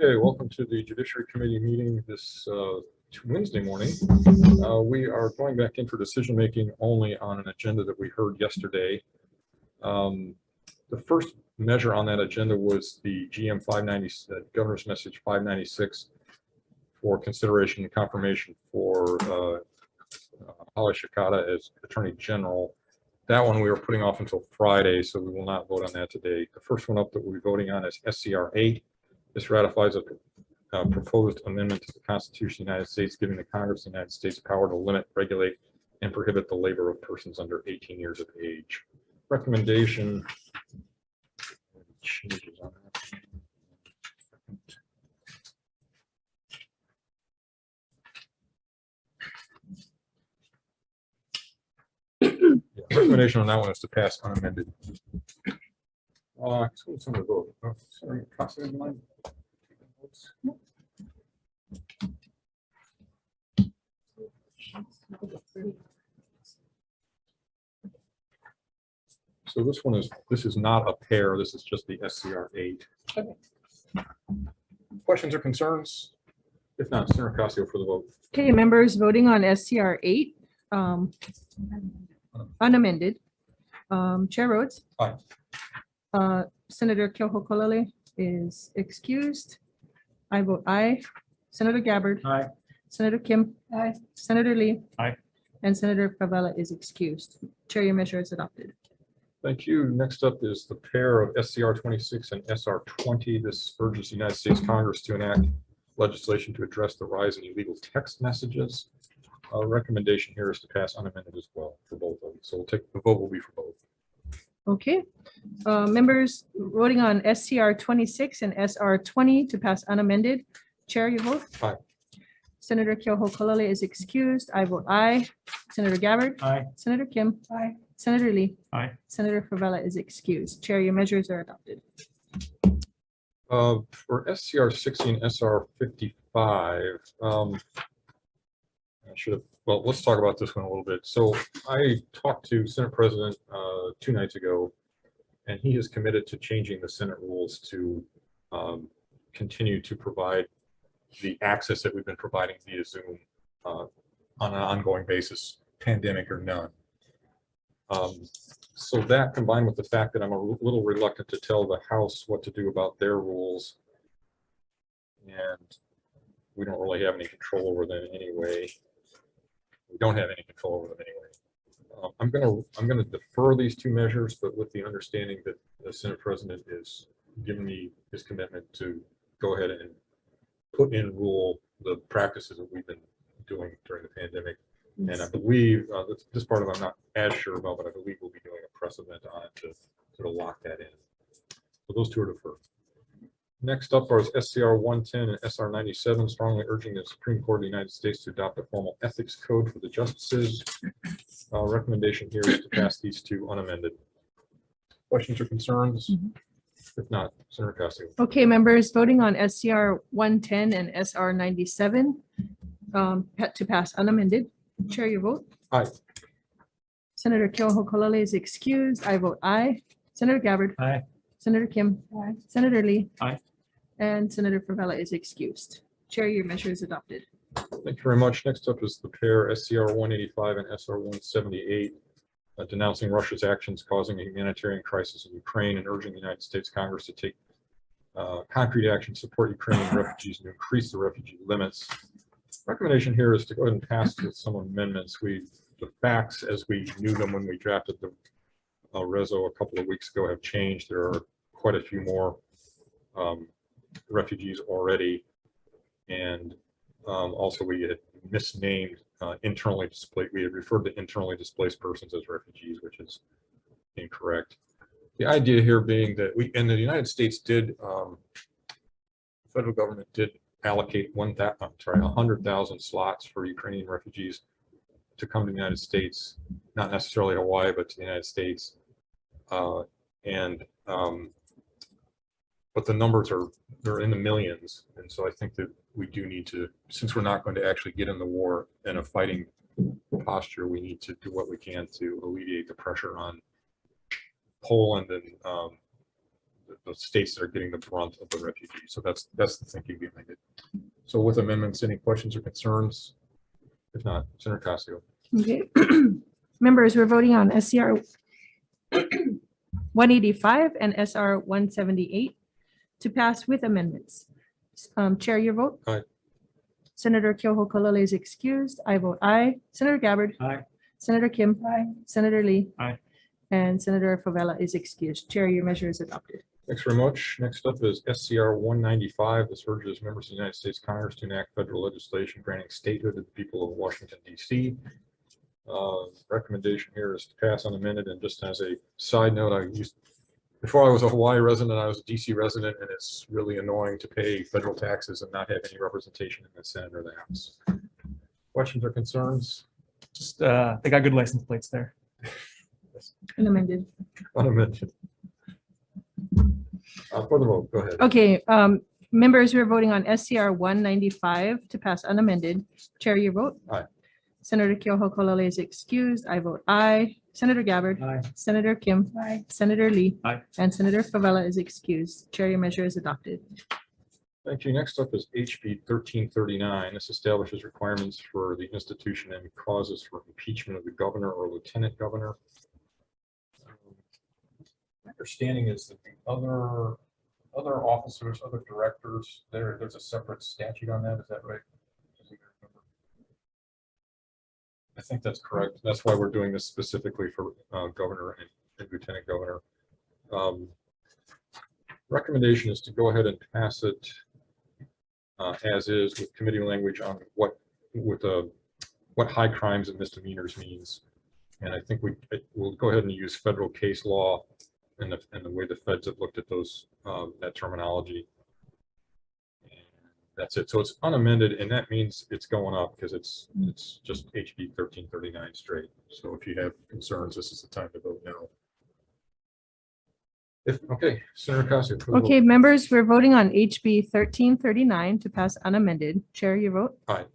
Okay, welcome to the Judiciary Committee meeting this Wednesday morning. We are going back in for decision making only on an agenda that we heard yesterday. The first measure on that agenda was the GM 590, Governor's Message 596 for consideration and confirmation for Hawai'i as Attorney General. That one we are putting off until Friday, so we will not vote on that today. The first one up that we'll be voting on is SCR 8. This ratifies a proposed amendment to the Constitution of the United States, giving the Congress of the United States power to limit, regulate, and prohibit the labor of persons under 18 years of age. Recommendation. Changes on that. Recommendation on that one is to pass unamended. Vote. Sorry, so this is not a pair. This is just the SCR 8. Okay. Questions or concerns? If not, Senator Ocasio for the vote. Okay, members voting on SCR 8, unamended. Chair Rhodes. Aye. Senator Keohokalole is excused. I vote aye. Senator Gabbard. Aye. Senator Kim. Aye. Senator Lee. Aye. And Senator Favela is excused. Chair, your measure is adopted. Thank you. Next up is the pair of SCR 26 and SR 20. This urges the United States Congress to enact legislation to address the rise in illegal text messages. Recommendation here is to pass unamended as well for both of them. So the vote will be for both. Okay. Members voting on SCR 26 and SR 20 to pass unamended. Chair, you vote? Aye. Senator Keohokalole is excused. I vote aye. Senator Gabbard. Aye. Senator Kim. Aye. Senator Lee. Aye. Senator Favela is excused. Chair, your measures are adopted. For SCR 60 and SR 55, well, let's talk about this one a little bit. So I talked to Senate President 2 nights ago, and he has committed to changing the Senate rules to continue to provide the access that we've been providing via Zoom on an ongoing basis, pandemic or none. So that, combined with the fact that I'm a little reluctant to tell the House what to do about their rules, and we don't really have any control over them anyway. We don't have any control over them anyway. I'm gonna defer these two measures, but with the understanding that the Senate President is giving me his commitment to go ahead and put in rule the practices that we've been doing during the pandemic. And I believe this part of it I'm not as sure about, but I believe we'll be doing a press event on it to sort of lock that in. So those two are deferred. Next up are SCR 110 and SR 97, strongly urging the Supreme Court of the United States to adopt a formal ethics code for the justices. Recommendation here is to pass these two unamended. Questions or concerns? If not, Senator Ocasio. Okay, members voting on SCR 110 and SR 97 to pass unamended. Chair, your vote. Aye. Senator Keohokalole is excused. I vote aye. Senator Gabbard. Aye. Senator Kim. Aye. Senator Lee. Aye. And Senator Favela is excused. Chair, your measure is adopted. Thank you very much. Next up is the pair SCR 185 and SR 178, denouncing Russia's actions causing a humanitarian crisis in Ukraine and urging the United States Congress to take concrete action to support Ukrainian refugees and to increase the refugee limits. Recommendation here is to go ahead and pass with some amendments. The facts as we knew them when we drafted the reso a couple of weeks ago have changed. There are quite a few more refugees already, and also we had misnamed internally displaced. We had referred to internally displaced persons as refugees, which is incorrect. The idea here being that the United States did, federal government did allocate 100,000 slots for Ukrainian refugees to come to the United States, not necessarily Hawaii, but to the United States. But the numbers they're in the millions. And so I think that we do need to, since we're not going to actually get in the war in a fighting posture, we need to do what we can to alleviate the pressure on Poland and the states that are getting the brunt of the refugees. So that's the thinking behind it. So with amendments, any questions or concerns? If not, Senator Casio. Okay. Members, we're voting on SCR 185 and SR 178 to pass with amendments. Chair, your vote? Aye. Senator Kyoho Kalole is excused. I vote aye. Senator Gabbard? Aye. Senator Kim? Aye. Senator Lee? Aye. And Senator Favela is excused. Chair, your measure is adopted. Thanks very much. Next up is SCR 195. This urges members of the United States Congress to enact federal legislation granting statehood to the people of Washington, D.C. Recommendation here is to pass unamended. And just as a side note, before I was a Hawaii resident, I was a DC resident, and it's really annoying to pay federal taxes and not have any representation in the Senate or the House. Questions or concerns? Just they got good license plates there. Unamended. Unamended. For the vote, go ahead. Okay, members, we're voting on SCR 195 to pass unamended. Chair, your vote? Aye. Senator Kyoho Kalole is excused. I vote aye. Senator Gabbard? Aye. Senator Kim? Aye. Senator Lee? Aye. And Senator Favela is excused. Chair, your measure is adopted. Thank you. Next up is HB 1339. This establishes requirements for the institution and causes for impeachment of the governor or lieutenant governor. My understanding is that the other officers, other directors, there's a separate statute on that. Is that right? I think that's correct. That's why we're doing this specifically for governor and lieutenant governor. Recommendation is to go ahead and pass it as is with committee language on what high crimes and misdemeanors means. And I think we'll go ahead and use federal case law and the way the feds have looked at those that terminology. And that's it. So it's unamended, and that means it's going up because it's just HB 1339 straight. So if you have concerns, this is the time to vote no. Okay, Senator Casio. Okay, members, we're voting on HB 1339 to pass unamended. Chair, your vote? Aye.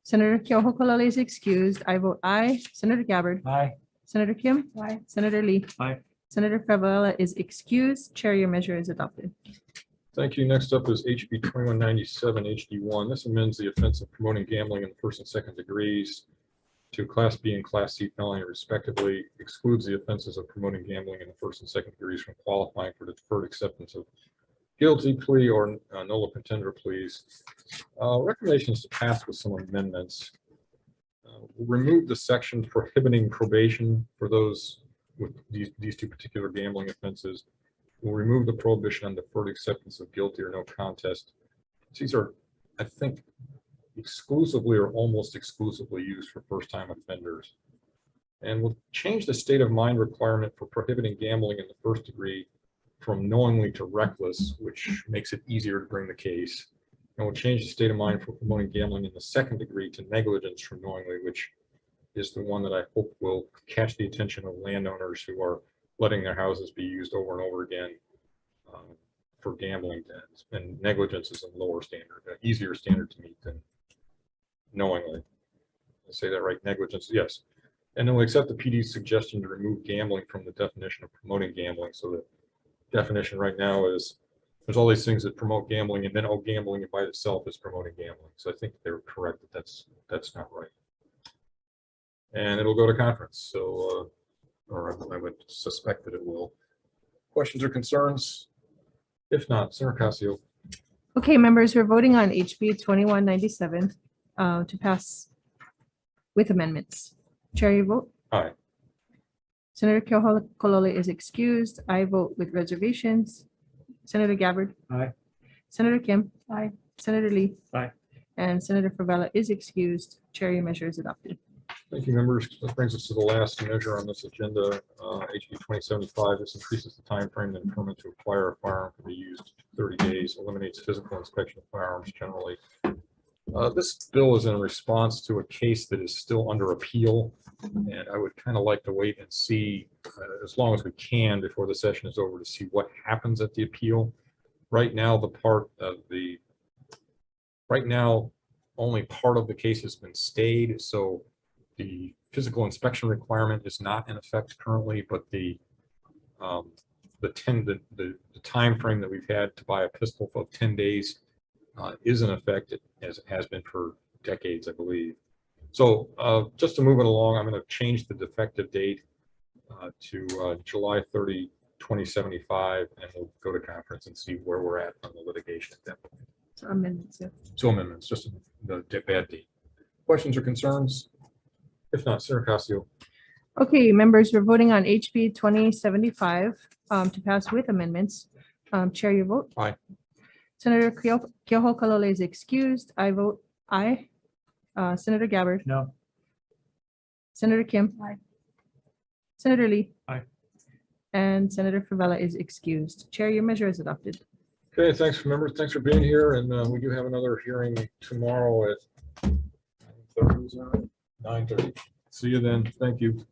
Senator Kyoho Kalole is excused. I vote aye. Senator Gabbard? Aye. Senator Kim? Aye. Senator Lee? Aye. Senator Favela is excused. Chair, your measure is adopted. Thank you. Next up is HB 2197 HD1. This amends the offense of promoting gambling in the first and second degrees to Class B and Class C felony respectively, excludes the offenses of promoting gambling in the first and second degrees from qualifying for the deferred acceptance of guilty plea or nolo contender pleas. Recommendation is to pass with some amendments. We'll remove the section prohibiting probation for those with these two particular gambling offenses. We'll remove the prohibition on deferred acceptance of guilty or no contest. These are, I think, exclusively or almost exclusively used for first-time offenders. And we'll change the state of mind requirement for prohibiting gambling in the first degree from knowingly to reckless, which makes it easier to bring the case. And we'll change the state of mind for promoting gambling in the second degree to negligence from knowingly, which is the one that I hope will catch the attention of landowners who are letting their houses be used over and over again for gambling dens. And negligence is a lower standard, an easier standard to meet than knowingly. I say that right? Negligence, yes. And then we'll accept the PD's suggestion to remove gambling from the definition of promoting gambling. So the definition right now is there's all these things that promote gambling, and then gambling by itself is promoting gambling. So I think they're correct that that's not right. And it'll go to conference. So, or I would suspect that it will. Questions or concerns? If not, Senator Casio. Okay, members, we're voting on HB 2197 to pass with amendments. Chair, your vote? Aye. Senator Kyoho Kalole is excused. I vote with reservations. Senator Gabbard? Aye. Senator Kim? Aye. Senator Lee? Aye. And Senator Favela is excused. Chair, your measure is adopted. Thank you, members. That brings us to the last measure on this agenda, HB 2075. This increases the time frame that a permit to acquire a firearm can be used to 30 days, eliminates physical inspection of firearms generally. This bill is in response to a case that is still under appeal, and I would kind of like to wait and see as long as we can before the session is over to see what happens at the appeal. Right now, only part of the case has been stayed, so the physical inspection requirement is not in effect currently, but the the timeframe that we've had to buy a pistol of 10 days is in effect, as it has been for decades, I believe. So just to move it along, I'm going to change the defective date to July 30, 2075, and we'll go to conference and see where we're at on the litigation at that point. So amendments, yeah. So amendments, just the bad date. Questions or concerns? If not, Senator Castillo. Okay, members, we're voting on HB 2075 to pass with amendments. Chair, your vote. Aye. Senator Keoho Kalole is excused. I vote aye. Senator Gabbard. No. Senator Kim. Aye. Senator Lee. Aye. And Senator Favela is excused. Chair, your measure is adopted. Okay, thanks, members. Thanks for being here. And we do have another hearing tomorrow at 9:30. See you then. Thank you.